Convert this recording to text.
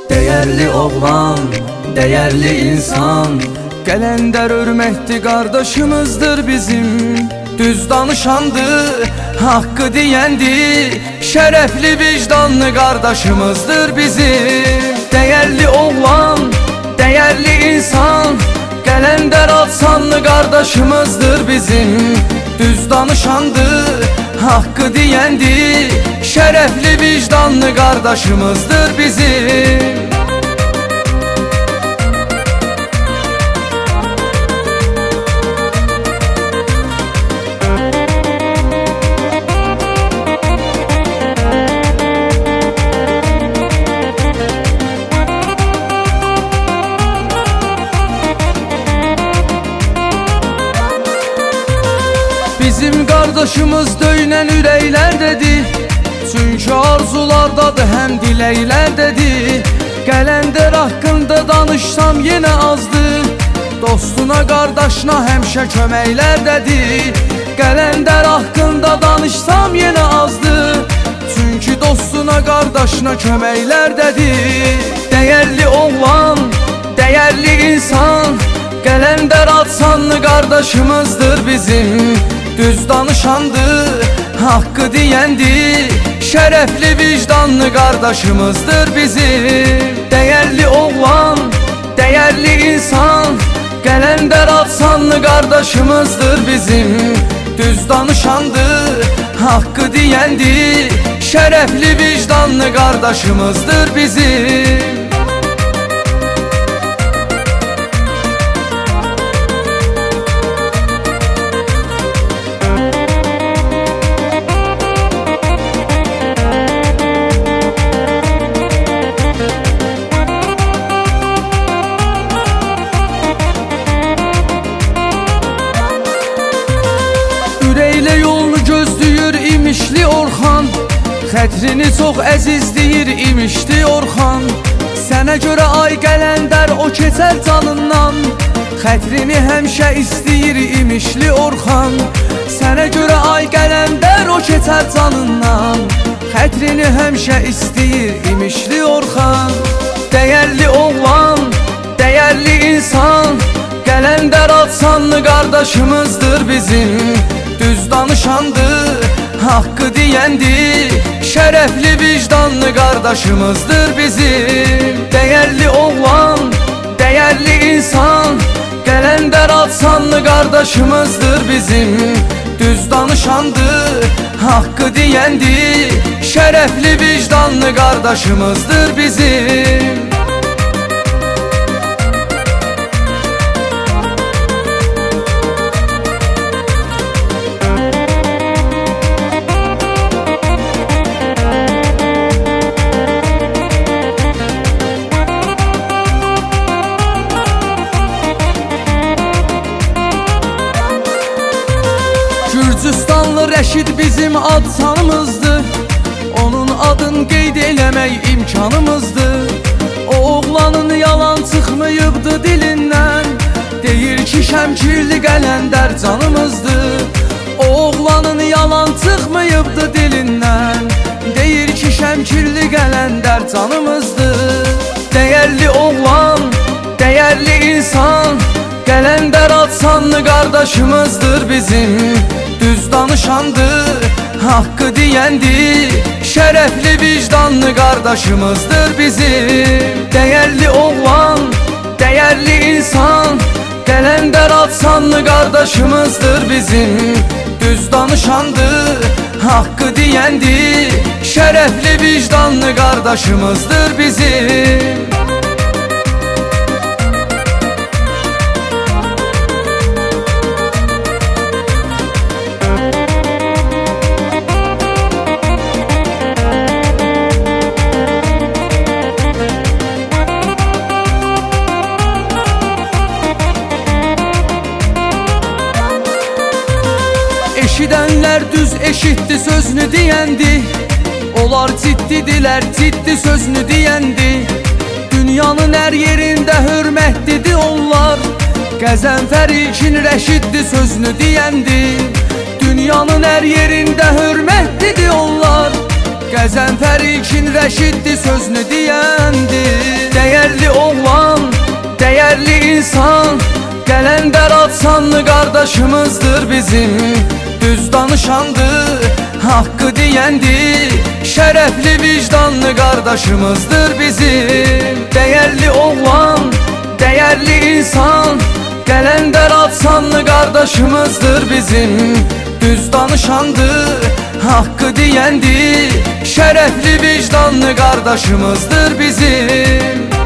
Değerli oğlan, değerli insan, Kalender hürmetli kardeşimizdir bizim. Düz danışandı, hakkı diyendi, şerefli vicdanlı kardeşimizdir bizim. Değerli oğlan, değerli insan, Kalender atsanlı kardeşimizdir bizim. Düz danışandı, hakkı diyendi, şerefli vicdanlı kardeşimizdir bizim. Bizim kardeşimiz döyünən ürəklər dedi, çünkü arzulardadır həm diləklər dedi. Kalender hakkında danışsam yine azdı, dostuna kardeşine həmişə köməklər dedi. Kalender hakkında danışsam yine azdı, çünkü dostuna kardeşine köməklər dedi. Değerli oğlan, değerli insan, Kalender atsanlı kardeşimizdir bizim. Düz danışandı, hakkı diyendi, şerefli vicdanlı kardeşimizdir bizim. Değerli oğlan, değerli insan, Kalender atsanlı kardeşimizdir bizim. Düz danışandı, hakkı diyendi, şerefli vicdanlı kardeşimizdir bizim. İmişli Orxan, xətrini çox əzizləyir imişli Orxan. Sənə görə ay Kalender o keçər canından, xətrini həmişə istəyir imişli Orxan. Sənə görə ay Kalender o keçər canından, xətrini həmişə istəyir imişli Orxan. Değerli oğlan, değerli insan, Kalender atsanlı kardeşimizdir bizim. Düz danışandı, hakkı diyendi, şerefli vicdanlı kardeşimizdir bizim. Değerli oğlan, değerli insan, Kalender atsanlı kardeşimizdir bizim. Düz danışandı, hakkı diyendi, şerefli vicdanlı kardeşimizdir bizim. Gürcüstanlı Rəşid bizim ad sanımızdı, onun adın qeyd eləmək imkanımızdı. O oğlanın yalan çıxmayıbdı dilindən, deyir ki Şəmkirli Kalender canımızdı. O oğlanın yalan çıxmayıbdı dilindən, deyir ki Şəmkirli Kalender canımızdı. Değerli oğlan, değerli insan, Kalender atsanlı kardeşimizdir bizim. Düz danışandı, hakkı diyendi, şerefli vicdanlı kardeşimizdir bizim. Değerli oğlan, değerli insan, Kalender atsanlı kardeşimizdir bizim. Düz danışandı, hakkı diyendi, şerefli vicdanlı kardeşimizdir bizim. Eşidənlər düz eşitdi sözünü diyendi, onlar ciddidiler ciddi sözünü diyendi. Dünyanın her yerinde hürmetlidir onlar, Qəzənfər İlkin Rəşiddi sözünü diyendi. Dünyanın her yerinde hürmetlidir onlar, Qəzənfər İlkin Rəşiddi sözünü deyəndi. Dəyərli oğlan, dəyərli insan, Qələndər Atsanlı qardaşımızdır bizim. Düz danışandı, haqqı deyəndi, şərəfli vicdanlı qardaşımızdır bizim. Dəyərli oğlan, dəyərli insan, Qələndər Atsanlı qardaşımızdır bizim. Düz danışandı, haqqı deyəndi, şərəfli vicdanlı qardaşımızdır bizim.